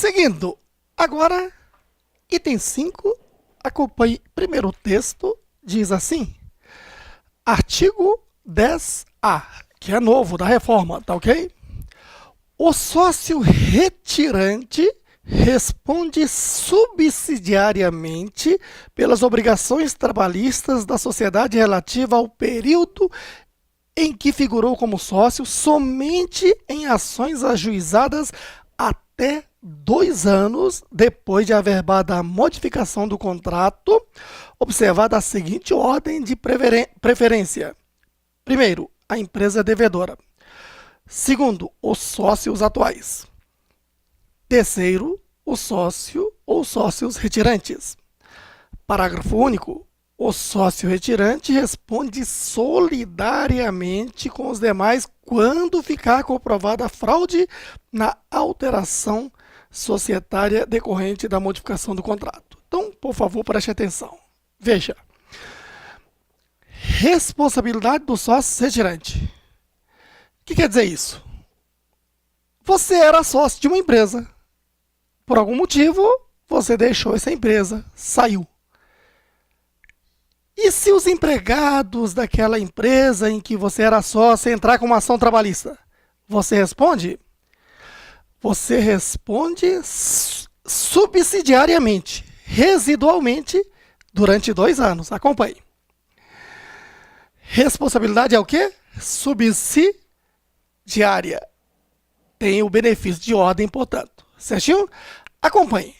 Seguindo, agora, item 5, acompanhe primeiro o texto, diz assim, artigo 10A, que é novo, da reforma, tá ok? O sócio retirante responde subsidiariamente pelas obrigações trabalhistas da sociedade relativa ao período em que figurou como sócio somente em ações ajuizadas até 2 anos depois de averbada a modificação do contrato, observada a seguinte ordem de preferência. Primeiro, a empresa devedora. Segundo, os sócios atuais. Terceiro, o sócio ou sócios retirantes. Parágrafo único. O sócio retirante responde solidariamente com os demais quando ficar comprovada a fraude na alteração societária decorrente da modificação do contrato. Então, por favor, preste atenção. Veja. Responsabilidade do sócio retirante. O que quer dizer isso? Você era sócio de uma empresa. Por algum motivo, você deixou essa empresa, saiu. E se os empregados daquela empresa em que você era sócio entrar com uma ação trabalhista? Você responde? Você responde subsidiariamente, residualmente, durante 2 anos. Acompanhe. Responsabilidade é o quê? Subsidiária. Tem o benefício de ordem, portanto. Certinho? Acompanhe.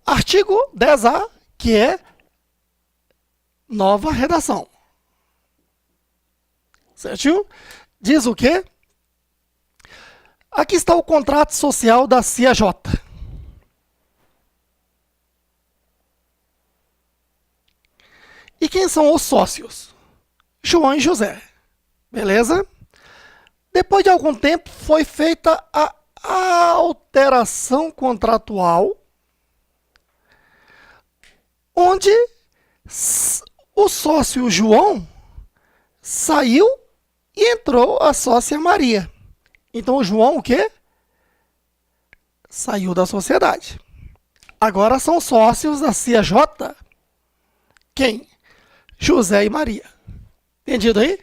Artigo 10A, que é nova redação. Certinho? Diz o quê? Aqui está o contrato social da CIAJ. E quem são os sócios? João e José. Beleza? Depois de algum tempo, foi feita a alteração contratual, onde o sócio João saiu e entrou a sócia Maria. Então, o João o quê? Saiu da sociedade. Agora são sócios da CIAJ. Quem? José e Maria. Entendido aí?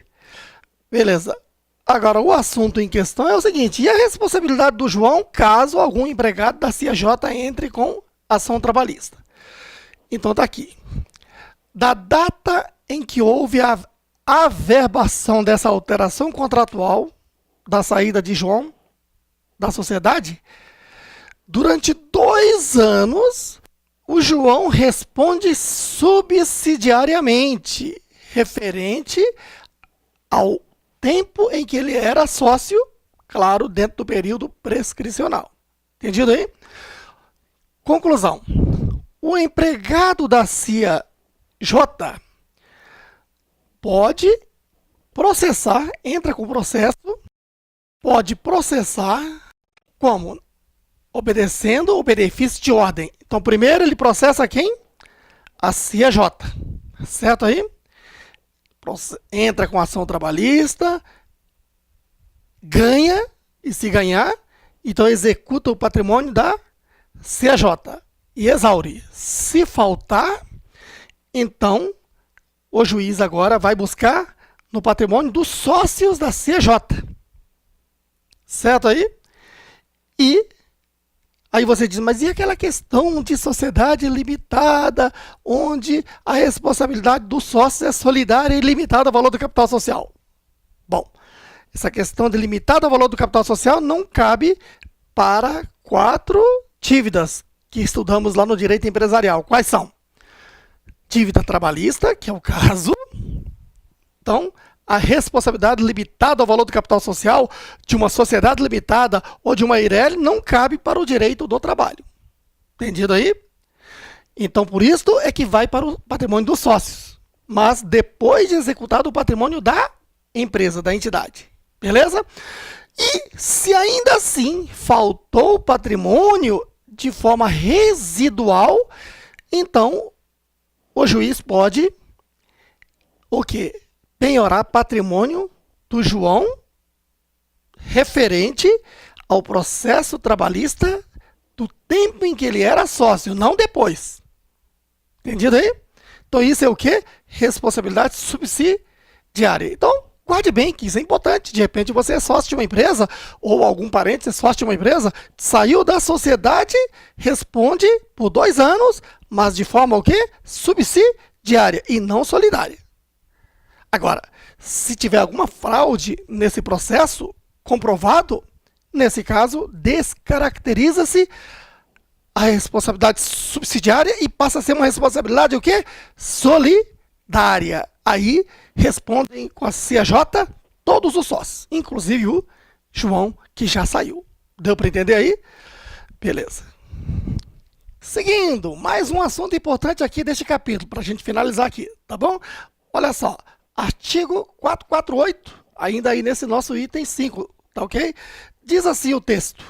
Beleza. Agora, o assunto em questão é o seguinte, e a responsabilidade do João caso algum empregado da CIAJ entre com ação trabalhista? Então, está aqui. Da data em que houve a averbação dessa alteração contratual da saída de João da sociedade, durante 2 anos, o João responde subsidiariamente, referente ao tempo em que ele era sócio, claro, dentro do período prescricional. Entendido aí? Conclusão. O empregado da CIAJ pode processar, entra com processo, pode processar como? Obedecendo o benefício de ordem. Então, primeiro ele processa quem? A CIAJ. Certo aí? Entra com ação trabalhista, ganha, e se ganhar, então executa o patrimônio da CIAJ e exaure. Se faltar, então o juiz agora vai buscar no patrimônio dos sócios da CIAJ. Certo aí? E aí você diz, mas e aquela questão de sociedade limitada, onde a responsabilidade dos sócios é solidária e limitada ao valor do capital social? Bom, essa questão de limitada ao valor do capital social não cabe para 4 dívidas que estudamos lá no direito empresarial. Quais são? Dívida trabalhista, que é o caso. Então, a responsabilidade limitada ao valor do capital social de uma sociedade limitada ou de uma EIRELI não cabe para o direito do trabalho. Entendido aí? Então, por isso é que vai para o patrimônio dos sócios, mas depois de executado o patrimônio da empresa, da entidade. Beleza? E se ainda assim faltou o patrimônio de forma residual, então o juiz pode o quê? Penhorar patrimônio do João referente ao processo trabalhista do tempo em que ele era sócio, não depois. Entendido aí? Então isso é o quê? Responsabilidade subsidiária. Então, guarde bem que isso é importante. De repente você é sócio de uma empresa, ou algum parente é sócio de uma empresa, saiu da sociedade, responde por 2 anos, mas de forma o quê? Subsidiária e não solidária. Agora, se tiver alguma fraude nesse processo comprovado, nesse caso, descaracteriza-se a responsabilidade subsidiária e passa a ser uma responsabilidade o quê? Solidária. Aí respondem com a CJ todos os sócios, inclusive o João, que já saiu. Deu para entender aí? Beleza. Seguindo, mais um assunto importante aqui deste capítulo, para a gente finalizar aqui, tá bom? Olha só, artigo 448, ainda aí nesse nosso item 5, tá ok? Diz assim o texto,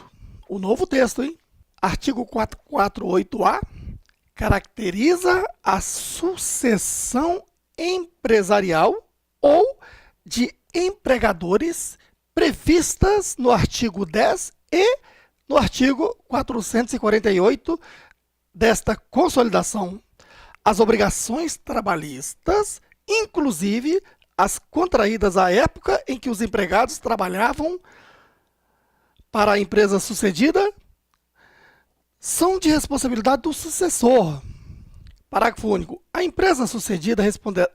o novo texto, hein? Artigo 448-A caracteriza a sucessão empresarial ou de empregadores previstas no artigo 10 e no artigo 448 desta consolidação. As obrigações trabalhistas, inclusive as contraídas à época em que os empregados trabalhavam para a empresa sucedida, são de responsabilidade do sucessor. Parágrafo único. A empresa sucedida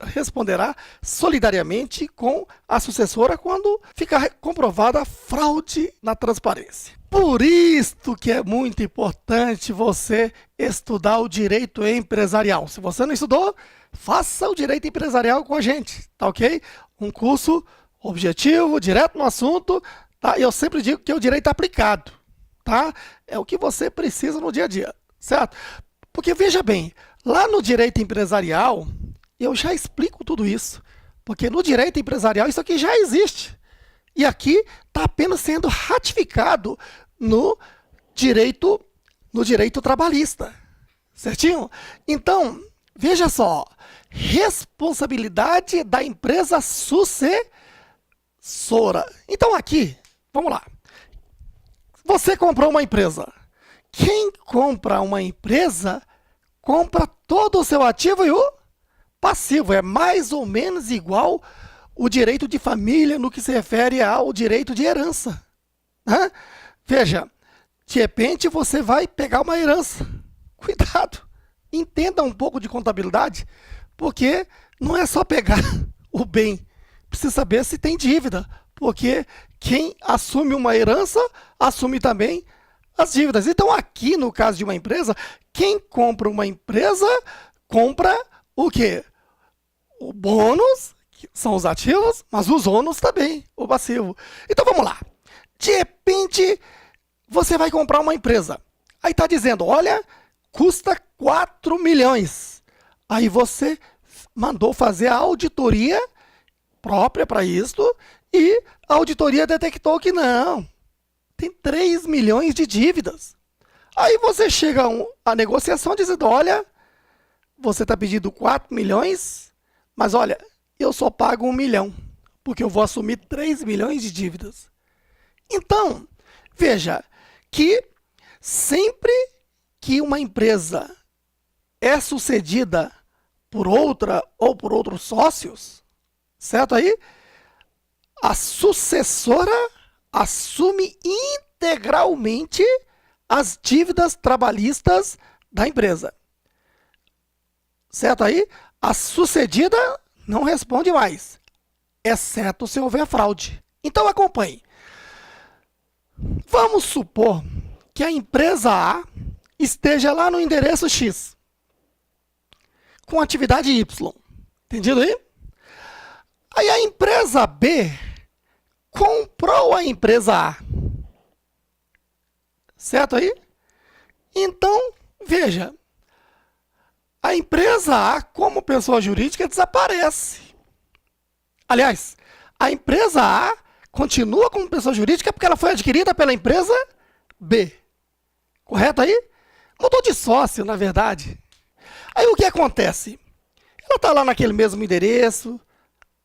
responderá solidariamente com a sucessora quando ficar comprovada fraude na transparência. Por isto que é muito importante você estudar o direito empresarial. Se você não estudou, faça o direito empresarial com a gente, tá ok? Um curso objetivo, direto no assunto, tá? Eu sempre digo que é o direito aplicado, tá? É o que você precisa no dia a dia, certo? Porque veja bem, lá no direito empresarial, eu já explico tudo isso, porque no direito empresarial isso aqui já existe. E aqui está apenas sendo ratificado no direito trabalhista, certinho? Então, veja só, responsabilidade da empresa sucessora. Então aqui, vamos lá. Você comprou uma empresa. Quem compra uma empresa, compra todo o seu ativo e o passivo. É mais ou menos igual o direito de família no que se refere ao direito de herança. Veja, de repente você vai pegar uma herança. Cuidado, entenda um pouco de contabilidade, porque não é só pegar o bem. Precisa saber se tem dívida, porque quem assume uma herança, assume também as dívidas. Então, aqui no caso de uma empresa, quem compra uma empresa, compra o quê? O bônus, que são os ativos, mas os ônus também, o passivo. Então, vamos lá. De repente, você vai comprar uma empresa. Aí está dizendo, olha, custa 4 milhões. Aí você mandou fazer a auditoria própria para isto e a auditoria detectou que não. Tem 3 milhões de dívidas. Aí você chega à negociação dizendo, olha, você está pedindo 4 milhões, mas olha, eu só pago 1 milhão, porque eu vou assumir 3 milhões de dívidas. Então, veja que sempre que uma empresa é sucedida por outra ou por outros sócios, certo aí? A sucessora assume integralmente as dívidas trabalhistas da empresa. Certo aí? A sucedida não responde mais, exceto se houver fraude. Então acompanhe. Vamos supor que a empresa A esteja lá no endereço X, com atividade Y. Entendido aí? Aí a empresa B comprou a empresa A. Certo aí? Então, veja, a empresa A, como pessoa jurídica, desaparece. Aliás, a empresa A continua como pessoa jurídica porque ela foi adquirida pela empresa B. Correto aí? Mudou de sócio, na verdade. Aí o que acontece? Ela está lá naquele mesmo endereço,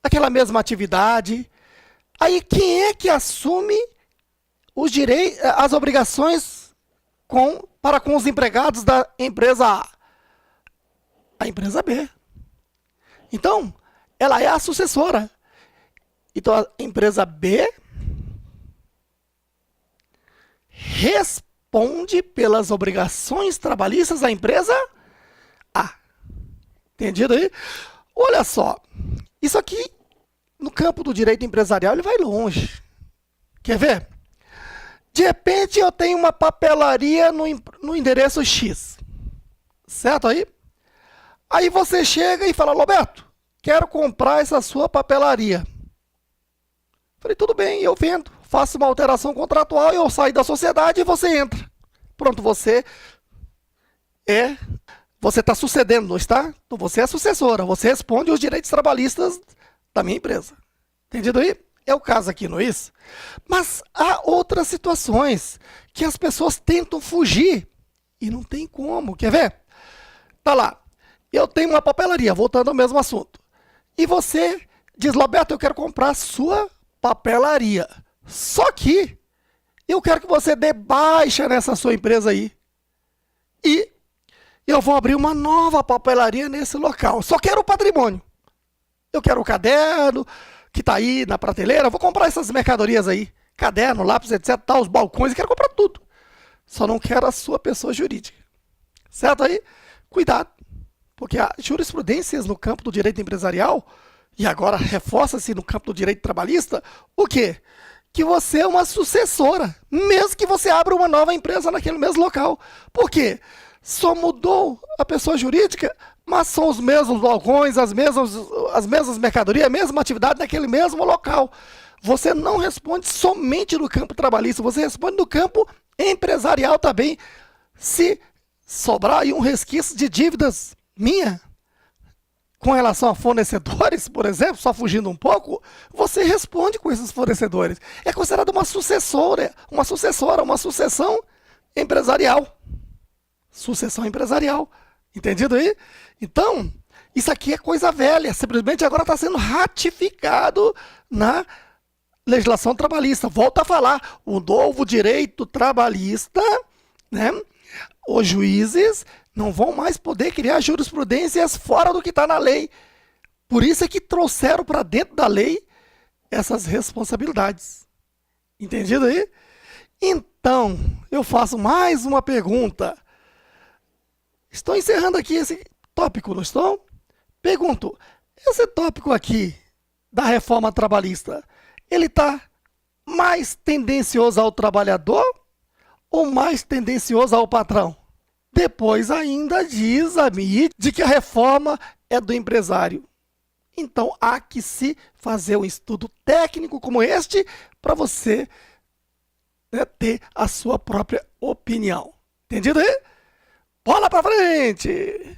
naquela mesma atividade. Aí quem é que assume os direitos, as obrigações para com os empregados da empresa A, a empresa B. Então, ela é a sucessora. Então, a empresa B responde pelas obrigações trabalhistas da empresa A. Entendido aí? Olha só, isso aqui, no campo do direito empresarial, ele vai longe. Quer ver? De repente, eu tenho uma papelaria no endereço X. Certo aí? Aí você chega e fala, Roberto, quero comprar essa sua papelaria. Falei, tudo bem, eu vendo. Faço uma alteração contratual, eu saio da sociedade e você entra. Pronto, você está sucedendo, não está? Então você é a sucessora, você responde os direitos trabalhistas da minha empresa. Entendido aí? É o caso aqui, não é isso? Mas há outras situações que as pessoas tentam fugir e não tem como. Quer ver? Tá lá. Eu tenho uma papelaria, voltando ao mesmo assunto. E você diz, Roberto, eu quero comprar a sua papelaria. Só que eu quero que você dê baixa nessa sua empresa aí. E eu vou abrir uma nova papelaria nesse local. Só quero o patrimônio. Eu quero o caderno que está aí na prateleira. Vou comprar essas mercadorias aí. Caderno, lápis, etc. Tá, os balcões. Eu quero comprar tudo. Só não quero a sua pessoa jurídica. Certo aí? Cuidado. Porque há jurisprudências no campo do direito empresarial, e agora reforça-se no campo do direito trabalhista, o quê? Que você é uma sucessora, mesmo que você abra uma nova empresa naquele mesmo local. Por quê? Só mudou a pessoa jurídica, mas são os mesmos balcões, as mesmas mercadorias, a mesma atividade naquele mesmo local. Você não responde somente no campo trabalhista, você responde no campo empresarial também. Se sobrar aí um resquício de dívidas minha, com relação a fornecedores, por exemplo, só fugindo um pouco, você responde com esses fornecedores. É considerado uma sucessão empresarial. Sucessão empresarial. Entendido aí? Então, isso aqui é coisa velha. Simplesmente agora está sendo ratificado na legislação trabalhista. Volto a falar, o novo direito trabalhista, né? Os juízes não vão mais poder criar jurisprudências fora do que está na lei. Por isso é que trouxeram para dentro da lei essas responsabilidades. Entendido aí? Então, eu faço mais uma pergunta. Estou encerrando aqui esse tópico, não estou? Pergunto, esse tópico aqui da reforma trabalhista, ele está mais tendencioso ao trabalhador ou mais tendencioso ao patrão? Depois ainda diz a mídia de que a reforma é do empresário. Então há que se fazer um estudo técnico como este para você, né, ter a sua própria opinião. Entendido aí? Bola para frente!